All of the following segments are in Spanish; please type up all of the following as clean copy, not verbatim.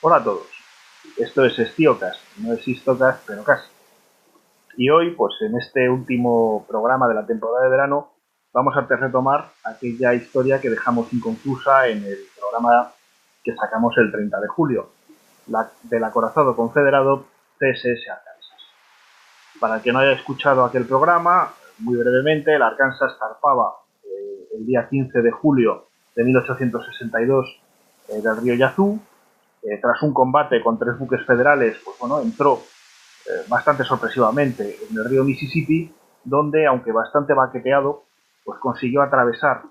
Hola a todos, esto es Stiocast, no es Histocast, pero casi. Y hoy, pues en este último programa de la temporada de verano, vamos a retomar aquella historia que dejamos inconclusa en el programa que sacamos el 30 de julio, del acorazado confederado CSS Arkansas. Para el que no haya escuchado aquel programa, muy brevemente, el Arkansas zarpaba el día 15 de julio de 1862 del río Yazoo. Tras un combate con 3 buques federales, pues bueno, entró bastante sorpresivamente en el río Mississippi, donde, aunque bastante baqueteado, pues consiguió atravesar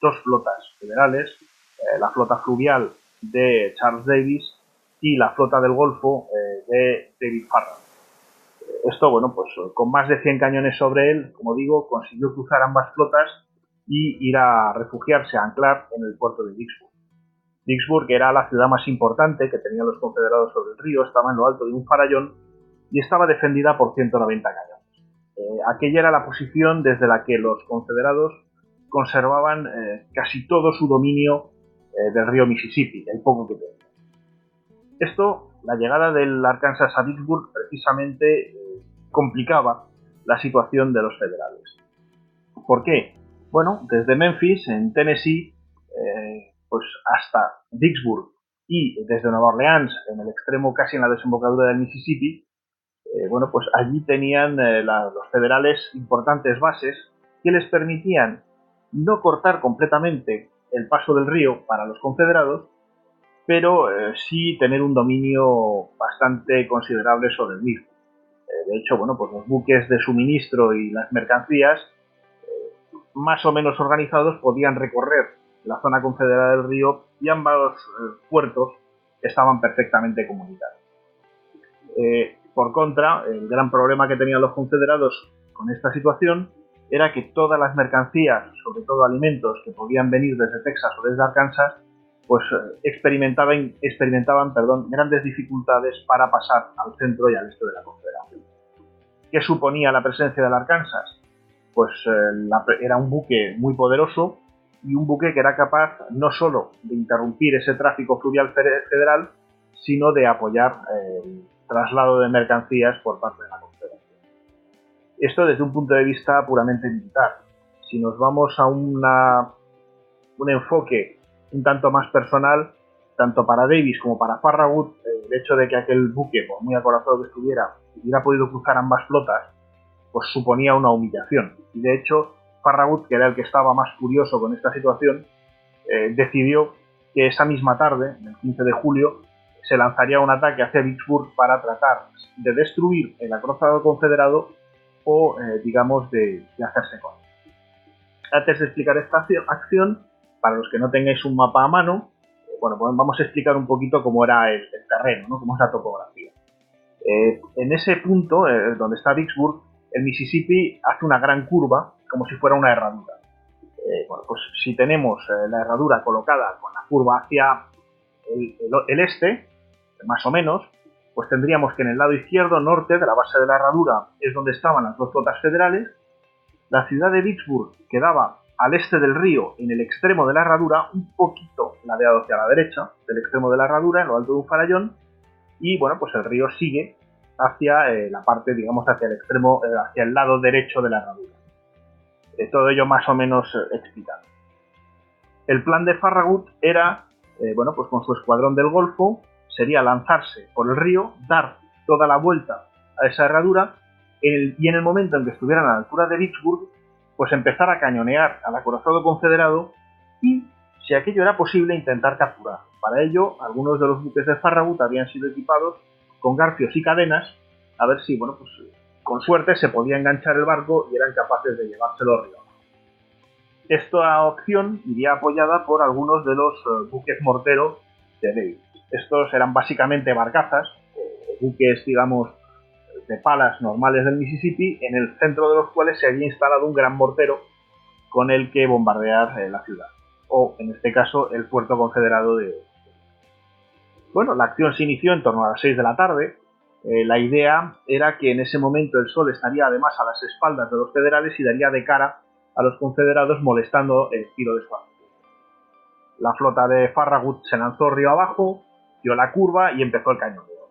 2 flotas federales, la flota fluvial de Charles Davis y la flota del Golfo de David Farragut. Esto, bueno, pues con más de 100 cañones sobre él, como digo, consiguió cruzar ambas flotas y ir a refugiarse, a anclar en el puerto de Vicksburg. Vicksburg era la ciudad más importante que tenían los confederados sobre el río, estaba en lo alto de un farallón y estaba defendida por 190 cañones. Aquella era la posición desde la que los confederados conservaban casi todo su dominio del río Mississippi, el poco que tenían. Esto, la llegada del Arkansas a Vicksburg, precisamente complicaba la situación de los federales. ¿Por qué? Bueno, desde Memphis, en Tennessee, pues hasta Vicksburg y desde Nueva Orleans, en el extremo casi en la desembocadura del Mississippi, bueno, pues allí tenían los federales importantes bases que les permitían no cortar completamente el paso del río para los confederados, pero sí tener un dominio bastante considerable sobre el mismo. De hecho, bueno, pues los buques de suministro y las mercancías más o menos organizados podían recorrer la zona confederada del río y ambos puertos estaban perfectamente comunicados. Por contra, el gran problema que tenían los confederados con esta situación era que todas las mercancías, sobre todo alimentos que podían venir desde Texas o desde Arkansas, pues experimentaban grandes dificultades para pasar al centro y al este de la Confederación. ¿Qué suponía la presencia del Arkansas? Pues era un buque muy poderoso y un buque que era capaz no solo de interrumpir ese tráfico fluvial federal, sino de apoyar el traslado de mercancías por parte de la Confederación. Esto desde un punto de vista puramente militar. Si nos vamos a un enfoque un tanto más personal, tanto para Davis como para Farragut, el hecho de que aquel buque, por muy acorazado que estuviera, hubiera podido cruzar ambas flotas, pues suponía una humillación. Y de hecho, Farragut, que era el que estaba más furioso con esta situación, decidió que esa misma tarde, el 15 de julio, se lanzaría un ataque hacia Vicksburg para tratar de destruir el acorazado confederado o, digamos, de hacerse con él. Antes de explicar esta acción, para los que no tengáis un mapa a mano, bueno, pues vamos a explicar un poquito cómo era el terreno, ¿no? Cómo es la topografía. En ese punto, donde está Vicksburg, el Mississippi hace una gran curva, como si fuera una herradura. Bueno, pues si tenemos la herradura colocada con la curva hacia el este, más o menos, pues tendríamos que en el lado izquierdo, norte de la base de la herradura, es donde estaban las 2 flotas federales. La ciudad de Vicksburg quedaba al este del río, en el extremo de la herradura, un poquito ladeado hacia la derecha del extremo de la herradura, en lo alto de un farallón, y bueno, pues el río sigue hacia la parte, digamos, hacia el extremo, hacia el lado derecho de la herradura. Todo ello más o menos explicado. El plan de Farragut era, bueno, pues con su escuadrón del Golfo, sería lanzarse por el río, dar toda la vuelta a esa herradura, y en el momento en que estuvieran a la altura de Vicksburg, pues empezar a cañonear al acorazado confederado y, si aquello era posible, intentar capturar. Para ello, algunos de los buques de Farragut habían sido equipados con garfios y cadenas, a ver si, bueno, pues con suerte se podía enganchar el barco y eran capaces de llevárselo arriba. Esta opción iría apoyada por algunos de los buques mortero de Davis. Estos eran básicamente barcazas, buques, digamos, de palas normales del Mississippi, en el centro de los cuales se había instalado un gran mortero con el que bombardear la ciudad, o en este caso el puerto confederado de... Bueno, la acción se inició en torno a las 6 de la tarde. La idea era que en ese momento el sol estaría además a las espaldas de los federales y daría de cara a los confederados, molestando el tiro de su artillería. La flota de Farragut se lanzó río abajo, dio la curva y empezó el cañoneo.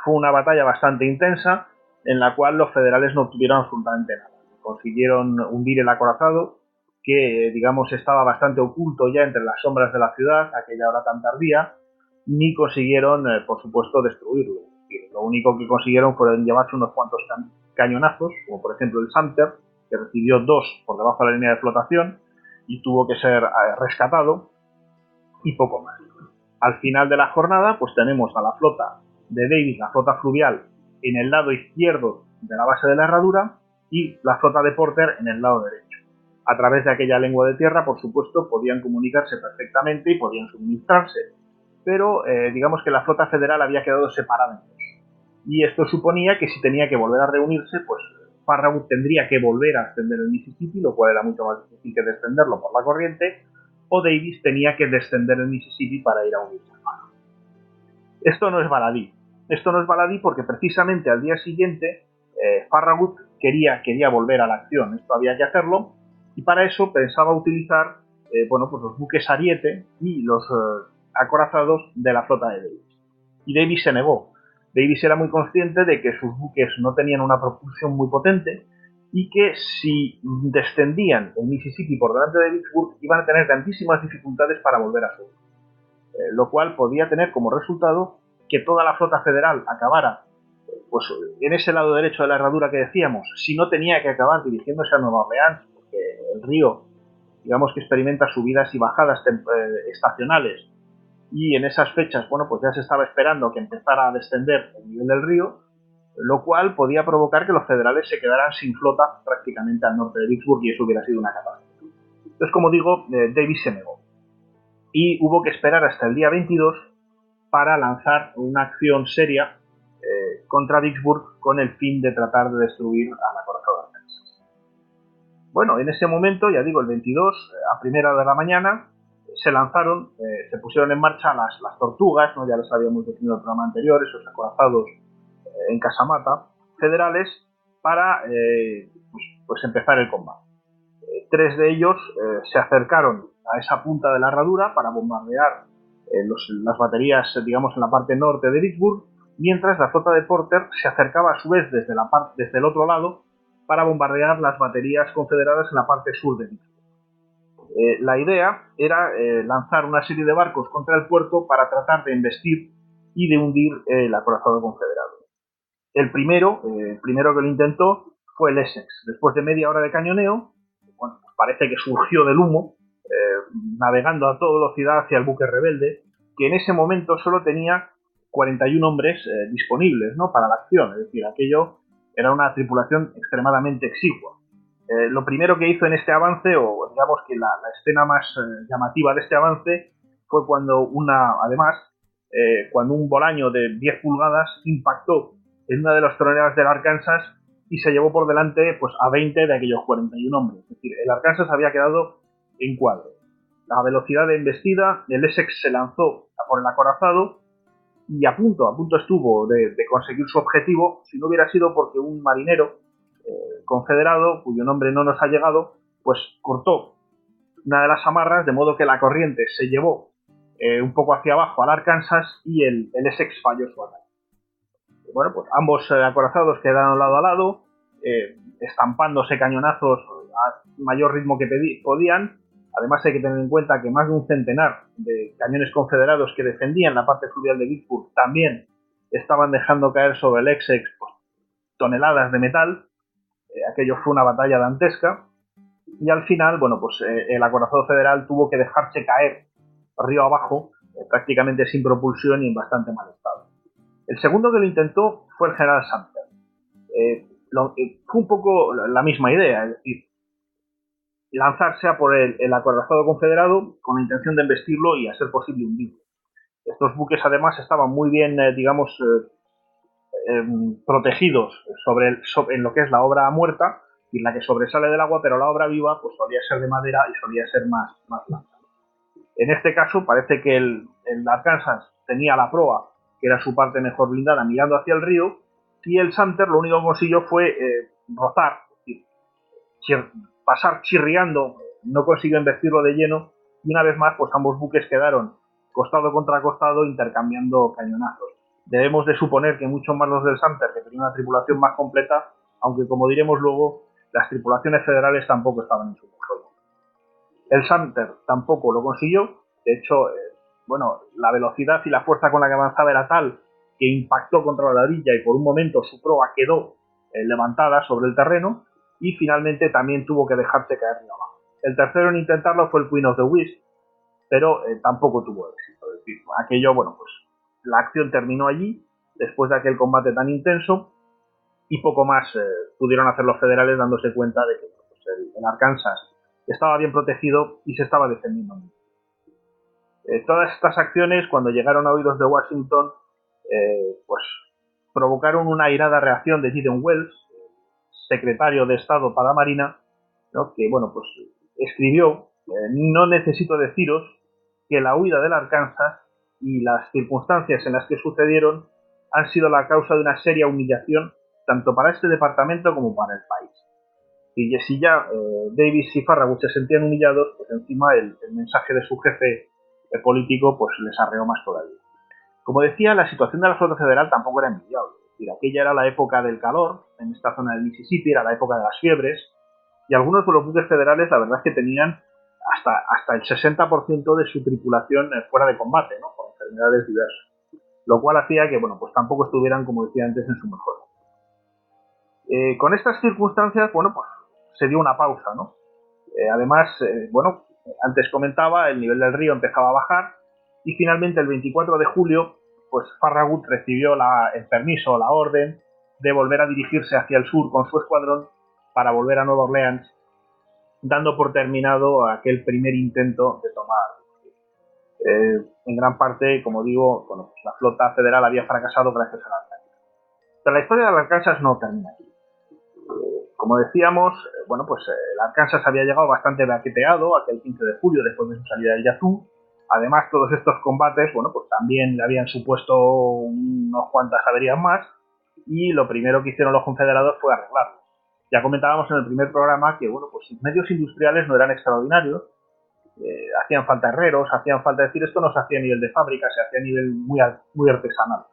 Fue una batalla bastante intensa en la cual los federales no obtuvieron absolutamente nada. Consiguieron hundir el acorazado, que digamos estaba bastante oculto ya entre las sombras de la ciudad, a aquella hora tan tardía, ni consiguieron, por supuesto, destruirlo. Lo único que consiguieron fueron llevarse unos cuantos cañonazos, como por ejemplo el Sumter, que recibió 2 por debajo de la línea de flotación y tuvo que ser rescatado, y poco más. Al final de la jornada, pues tenemos a la flota de Davis, la flota fluvial, en el lado izquierdo de la base de la herradura y la flota de Porter en el lado derecho. A través de aquella lengua de tierra, por supuesto, podían comunicarse perfectamente y podían suministrarse, pero digamos que la flota federal había quedado separada en dos. Y esto suponía que si tenía que volver a reunirse, pues Farragut tendría que volver a ascender el Mississippi, lo cual era mucho más difícil que descenderlo por la corriente, o Davis tenía que descender el Mississippi para ir a unirse al mar. Esto no es baladí. Esto no es baladí porque precisamente al día siguiente Farragut quería volver a la acción. Esto había que hacerlo y para eso pensaba utilizar pues los buques Ariete y los acorazados de la flota de Davis. Y Davis se negó. Davis era muy consciente de que sus buques no tenían una propulsión muy potente y que si descendían el Mississippi por delante de Vicksburg iban a tener grandísimas dificultades para volver a subir. Lo cual podía tener como resultado que toda la flota federal acabara pues en ese lado derecho de la herradura que decíamos, si no tenía que acabar dirigiéndose a Nueva Orleans, porque el río, digamos que experimenta subidas y bajadas estacionales, y en esas fechas, bueno, pues ya se estaba esperando que empezara a descender el nivel del río, lo cual podía provocar que los federales se quedaran sin flota prácticamente al norte de Vicksburg y eso hubiera sido una catástrofe. Entonces, como digo, Davis se negó. Y hubo que esperar hasta el día 22 para lanzar una acción seria contra Vicksburg con el fin de tratar de destruir al acorazado Arkansas. Bueno, en ese momento, ya digo, el 22, a primera hora de la mañana, se lanzaron, se pusieron en marcha las tortugas, ¿no? Ya les habíamos definido en el programa anterior, esos acorazados en casamata federales, para pues empezar el combate. 3 de ellos se acercaron a esa punta de la herradura para bombardear las baterías, digamos, en la parte norte de Vicksburg, mientras la flota de Porter se acercaba a su vez desde el otro lado para bombardear las baterías confederadas en la parte sur de Vicksburg. La idea era lanzar una serie de barcos contra el puerto para tratar de embestir y de hundir el acorazado confederado. El primero que lo intentó fue el Essex. Después de media hora de cañoneo, bueno, parece que surgió del humo, navegando a toda velocidad hacia el buque rebelde, que en ese momento solo tenía 41 hombres disponibles, ¿no?, para la acción. Es decir, aquello era una tripulación extremadamente exigua. Lo primero que hizo en este avance, o digamos que la escena más llamativa de este avance, fue cuando cuando un bolaño de 10 pulgadas impactó en una de las troneras del Arkansas y se llevó por delante pues a 20 de aquellos 41 hombres. Es decir, el Arkansas había quedado en cuadro. A velocidad de embestida, el Essex se lanzó por el acorazado y a punto estuvo de conseguir su objetivo, si no hubiera sido porque un marinero confederado, cuyo nombre no nos ha llegado, pues cortó una de las amarras, de modo que la corriente se llevó un poco hacia abajo al Arkansas y el Essex falló su ataque. Bueno, pues ambos acorazados quedaron lado a lado, estampándose cañonazos a mayor ritmo que podían. Además hay que tener en cuenta que más de un centenar de cañones confederados que defendían la parte fluvial de Vicksburg también estaban dejando caer sobre el Essex pues, toneladas de metal. Aquello fue una batalla dantesca. Y al final, bueno, pues el acorazado federal tuvo que dejarse caer río abajo, prácticamente sin propulsión y en bastante mal estado. El segundo que lo intentó fue el general Sumter. Fue un poco la misma idea, es decir, lanzarse a por el acorazado confederado con la intención de embestirlo y a ser posible hundirlo. Estos buques además estaban muy bien, protegidos en lo que es la obra muerta y la que sobresale del agua, pero la obra viva pues solía ser de madera y solía ser más blanda. En este caso parece que el Arkansas tenía la proa, que era su parte mejor blindada, mirando hacia el río, y el Sumter lo único que consiguió fue rozar, pasar chirriando, no consiguió embestirlo de lleno, y una vez más pues ambos buques quedaron costado contra costado, intercambiando cañonazos. Debemos de suponer que mucho más los del Sumter, que tenían una tripulación más completa, aunque como diremos luego, las tripulaciones federales tampoco estaban en su mejor momento. El Sumter tampoco lo consiguió. De hecho, bueno, la velocidad y la fuerza con la que avanzaba era tal que impactó contra la orilla y por un momento su proa quedó levantada sobre el terreno y finalmente también tuvo que dejarse caer río abajo. El tercero en intentarlo fue el Queen of the West, pero tampoco tuvo éxito. Es decir, aquello, bueno, pues la acción terminó allí después de aquel combate tan intenso y poco más pudieron hacer los federales, dándose cuenta de que pues, el Arkansas estaba bien protegido y se estaba defendiendo muy bien. Todas estas acciones, cuando llegaron a oídos de Washington, pues provocaron una airada reacción de Gideon Welles, secretario de Estado para la Marina, ¿no? Que bueno, pues escribió: no necesito deciros que la huida del Arkansas y las circunstancias en las que sucedieron han sido la causa de una seria humillación tanto para este departamento como para el país. Y si ya Davis y Farragut se sentían humillados, pues encima el mensaje de su jefe político pues les arreó más todavía. Como decía, la situación de la flota federal tampoco era envidiable. Es decir, aquella era la época del calor en esta zona del Mississippi, era la época de las fiebres, y algunos de los buques federales la verdad es que tenían hasta el 60% de su tripulación fuera de combate, ¿no? Por enfermedades diversas. Lo cual hacía que, bueno, pues tampoco estuvieran, como decía antes, en su mejor. Con estas circunstancias, bueno, pues se dio una pausa, ¿no? Además, bueno, antes comentaba, el nivel del río empezaba a bajar y finalmente el 24 de julio, pues Farragut recibió el permiso, la orden de volver a dirigirse hacia el sur con su escuadrón para volver a Nueva Orleans, dando por terminado aquel primer intento de tomar. En gran parte, como digo, bueno, pues la flota federal había fracasado gracias a la Arkansas. Pero la historia del Arkansas no termina aquí. Como decíamos, bueno, pues el Arkansas había llegado bastante baqueteado aquel 15 de julio después de su salida del Yazoo. Además, todos estos combates, bueno, pues también le habían supuesto unos cuantas averías más y lo primero que hicieron los confederados fue arreglarlo. Ya comentábamos en el primer programa que, bueno, pues sus medios industriales no eran extraordinarios, hacían falta herreros, hacían falta, decir, esto no se hacía a nivel de fábrica, se hacía a nivel muy artesanal.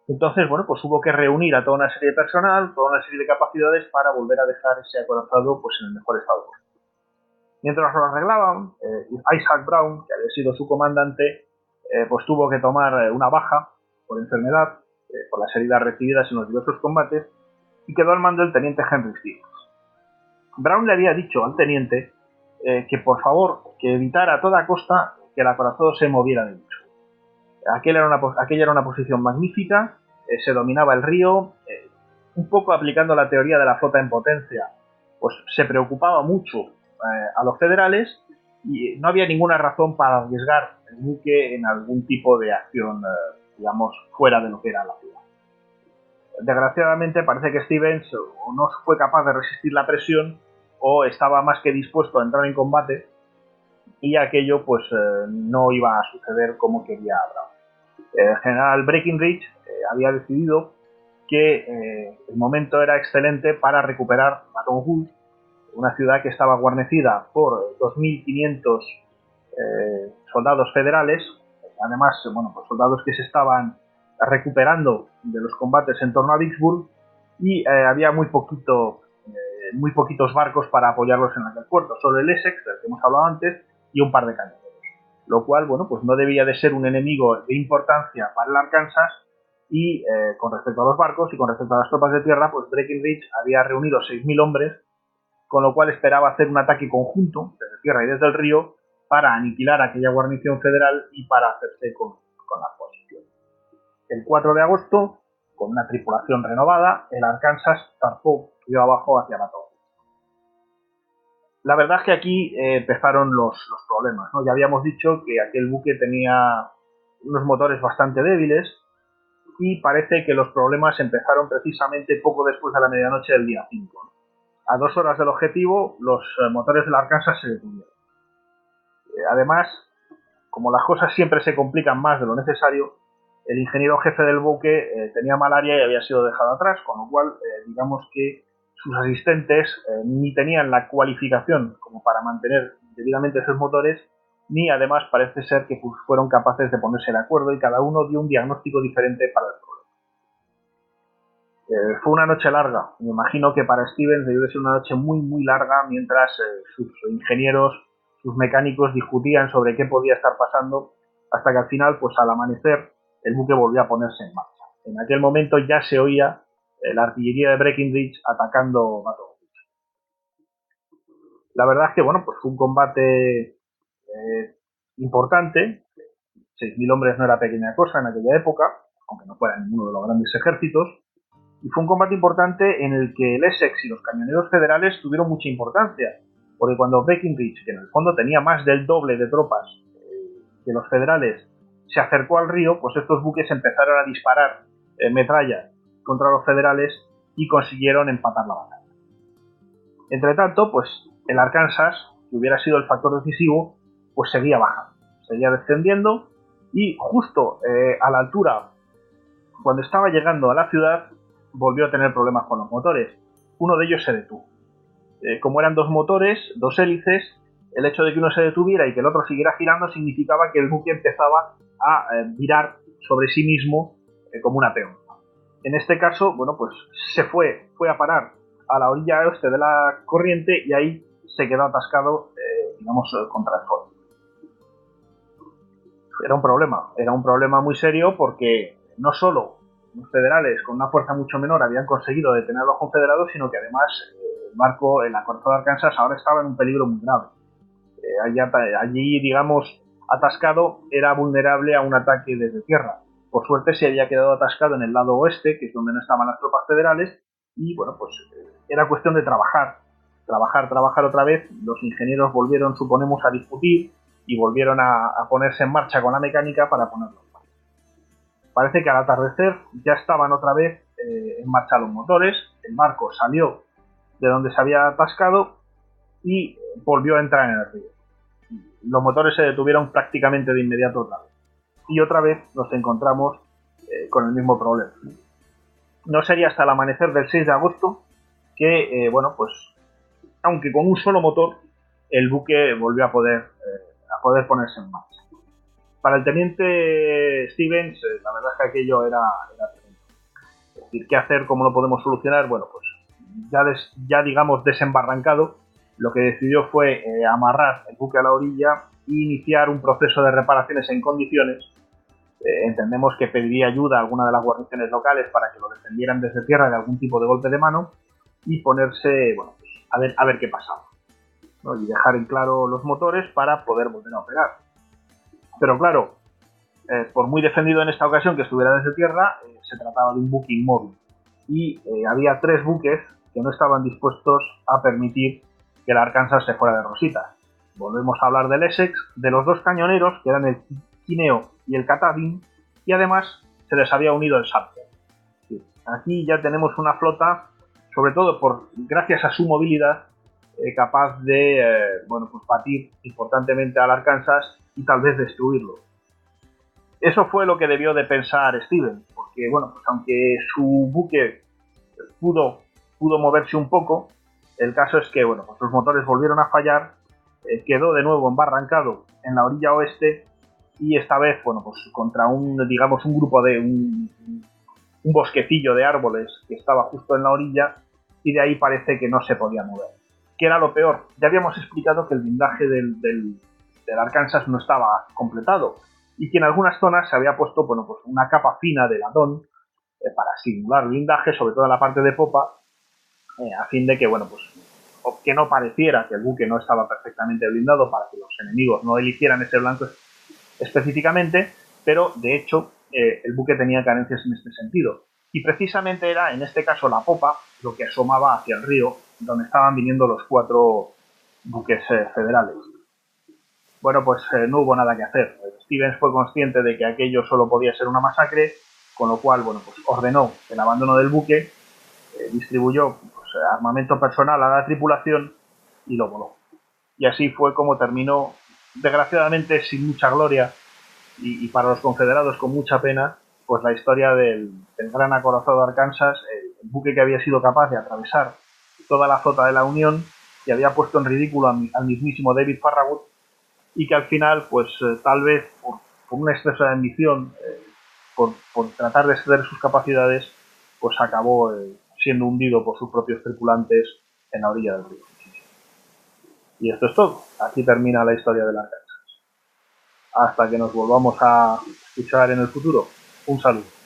Entonces, bueno, pues hubo que reunir a toda una serie de personal, toda una serie de capacidades para volver a dejar ese acorazado pues en el mejor estado posible. Mientras lo arreglaban, Isaac Brown, que había sido su comandante, pues tuvo que tomar una baja por enfermedad, por las heridas recibidas en los diversos combates, y quedó al mando el teniente Henry Stevens. Brown le había dicho al teniente que por favor, que evitara a toda costa que el acorazado se moviera de mucho. Aquella era una posición magnífica, se dominaba el río, un poco aplicando la teoría de la flota en potencia, pues se preocupaba mucho a los federales y no había ninguna razón para arriesgar el buque en algún tipo de acción, digamos, fuera de lo que era la ciudad. Desgraciadamente parece que Stevens o no fue capaz de resistir la presión o estaba más que dispuesto a entrar en combate y aquello pues no iba a suceder como quería Brown. El general Breckinridge había decidido que el momento era excelente para recuperar Baton Rouge, una ciudad que estaba guarnecida por 2.500 soldados federales, además, bueno, pues soldados que se estaban recuperando de los combates en torno a Vicksburg y había muy poquitos barcos para apoyarlos en aquel puerto, solo el Essex, del que hemos hablado antes, y un par de cañoneros. Lo cual, bueno, pues no debía de ser un enemigo de importancia para el Arkansas y con respecto a los barcos y con respecto a las tropas de tierra, pues Breckinridge había reunido 6.000 hombres, con lo cual esperaba hacer un ataque conjunto desde tierra y desde el río para aniquilar aquella guarnición federal y para hacerse con la posición. El 4 de agosto, con una tripulación renovada, el Arkansas zarpó río abajo hacia Baton. La verdad es que aquí empezaron los problemas, ¿no? Ya habíamos dicho que aquel buque tenía unos motores bastante débiles y parece que los problemas empezaron precisamente poco después de la medianoche del día 5. ¿No? A 2 horas del objetivo, los motores del Arkansas se detuvieron. Además, como las cosas siempre se complican más de lo necesario, el ingeniero jefe del buque tenía malaria y había sido dejado atrás, con lo cual, digamos que sus asistentes ni tenían la cualificación como para mantener debidamente esos motores ni además parece ser que fueron capaces de ponerse de acuerdo y cada uno dio un diagnóstico diferente para el problema. Fue una noche larga. Me imagino que para Stevens debió de ser una noche muy, muy larga mientras sus ingenieros, sus mecánicos discutían sobre qué podía estar pasando hasta que al final, pues al amanecer, el buque volvió a ponerse en marcha. En aquel momento ya se oía la artillería de Breckinridge atacando Baton Rouge. La verdad es que, bueno, pues fue un combate importante. 6.000 hombres no era pequeña cosa en aquella época, aunque no fuera ninguno de los grandes ejércitos. Y fue un combate importante en el que el Essex y los cañoneros federales tuvieron mucha importancia, porque cuando Breckinridge, que en el fondo tenía más del doble de tropas que los federales, se acercó al río, pues estos buques empezaron a disparar metralla contra los federales y consiguieron empatar la batalla. Entre tanto, pues el Arkansas, que hubiera sido el factor decisivo, pues seguía bajando, seguía descendiendo y justo a la altura, cuando estaba llegando a la ciudad, volvió a tener problemas con los motores. Uno de ellos se detuvo. Como eran dos motores, dos hélices, el hecho de que uno se detuviera y que el otro siguiera girando significaba que el buque empezaba a virar sobre sí mismo como una peonza. En este caso, bueno, pues se fue a parar a la orilla oeste de la corriente y ahí se quedó atascado, contra el fondo. Era un problema muy serio porque no solo los federales con una fuerza mucho menor habían conseguido detener a los confederados, sino que además el barco, el acorazado de Arkansas, ahora estaba en un peligro muy grave. Allí, digamos, atascado, era vulnerable a un ataque desde tierra. Por suerte se había quedado atascado en el lado oeste, que es donde no estaban las tropas federales, y bueno, pues era cuestión de trabajar otra vez. Los ingenieros volvieron, suponemos, a discutir y volvieron a ponerse en marcha con la mecánica para ponerlo en marcha. Parece que al atardecer ya estaban otra vez en marcha los motores, el barco salió de donde se había atascado y volvió a entrar en el río. Los motores se detuvieron prácticamente de inmediato otra vez. Y otra vez nos encontramos con el mismo problema. No sería hasta el amanecer del 6 de agosto que, pues, aunque con un solo motor, el buque volvió a poder ponerse en marcha. Para el teniente Stevens, la verdad es que aquello era tremendo. Es decir, ¿qué hacer? ¿Cómo lo podemos solucionar? Bueno, pues ya digamos desembarrancado, lo que decidió fue amarrar el buque a la orilla e iniciar un proceso de reparaciones en condiciones. Entendemos que pediría ayuda a alguna de las guarniciones locales para que lo defendieran desde tierra de algún tipo de golpe de mano y ponerse, bueno, pues, a ver qué pasaba, ¿no? Y dejar en claro los motores para poder volver a operar. Pero claro, por muy defendido en esta ocasión que estuviera desde tierra, se trataba de un buque inmóvil y había 3 buques que no estaban dispuestos a permitir que el Arkansas se fuera de rositas. Volvemos a hablar del Essex, de los 2 cañoneros, que eran el Kineo y el Katahdin, y además se les había unido el Sumter. Aquí ya tenemos una flota, sobre todo gracias a su movilidad, capaz de pues batir importantemente al Arkansas y tal vez destruirlo. Eso fue lo que debió de pensar Stevens, porque bueno, pues aunque su buque pudo moverse un poco, el caso es que bueno, pues los motores volvieron a fallar, quedó de nuevo embarrancado en la orilla oeste y esta vez, bueno, pues contra un grupo de un bosquecillo de árboles que estaba justo en la orilla y de ahí parece que no se podía mover. ¿Qué era lo peor? Ya habíamos explicado que el blindaje del Arkansas no estaba completado y que en algunas zonas se había puesto, bueno, pues una capa fina de latón para simular blindaje, sobre todo en la parte de popa, a fin de que, bueno, pues que no pareciera que el buque no estaba perfectamente blindado para que los enemigos no eligieran ese blanco específicamente, pero de hecho el buque tenía carencias en este sentido. Y precisamente era, en este caso, la popa lo que asomaba hacia el río, donde estaban viniendo los 4 buques federales. Bueno, pues no hubo nada que hacer. Stevens fue consciente de que aquello solo podía ser una masacre, con lo cual, bueno, pues ordenó el abandono del buque, distribuyó armamento personal a la tripulación y lo voló. Y así fue como terminó, desgraciadamente sin mucha gloria y para los confederados con mucha pena, pues la historia del gran acorazado de Arkansas, el buque que había sido capaz de atravesar toda la flota de la Unión y había puesto en ridículo al mismísimo David Farragut y que al final, pues tal vez por una exceso de ambición, por tratar de exceder sus capacidades, pues acabó siendo hundido por sus propios tripulantes en la orilla del río. Y esto es todo. Aquí termina la historia de las Arkansas. Hasta que nos volvamos a escuchar en el futuro. Un saludo.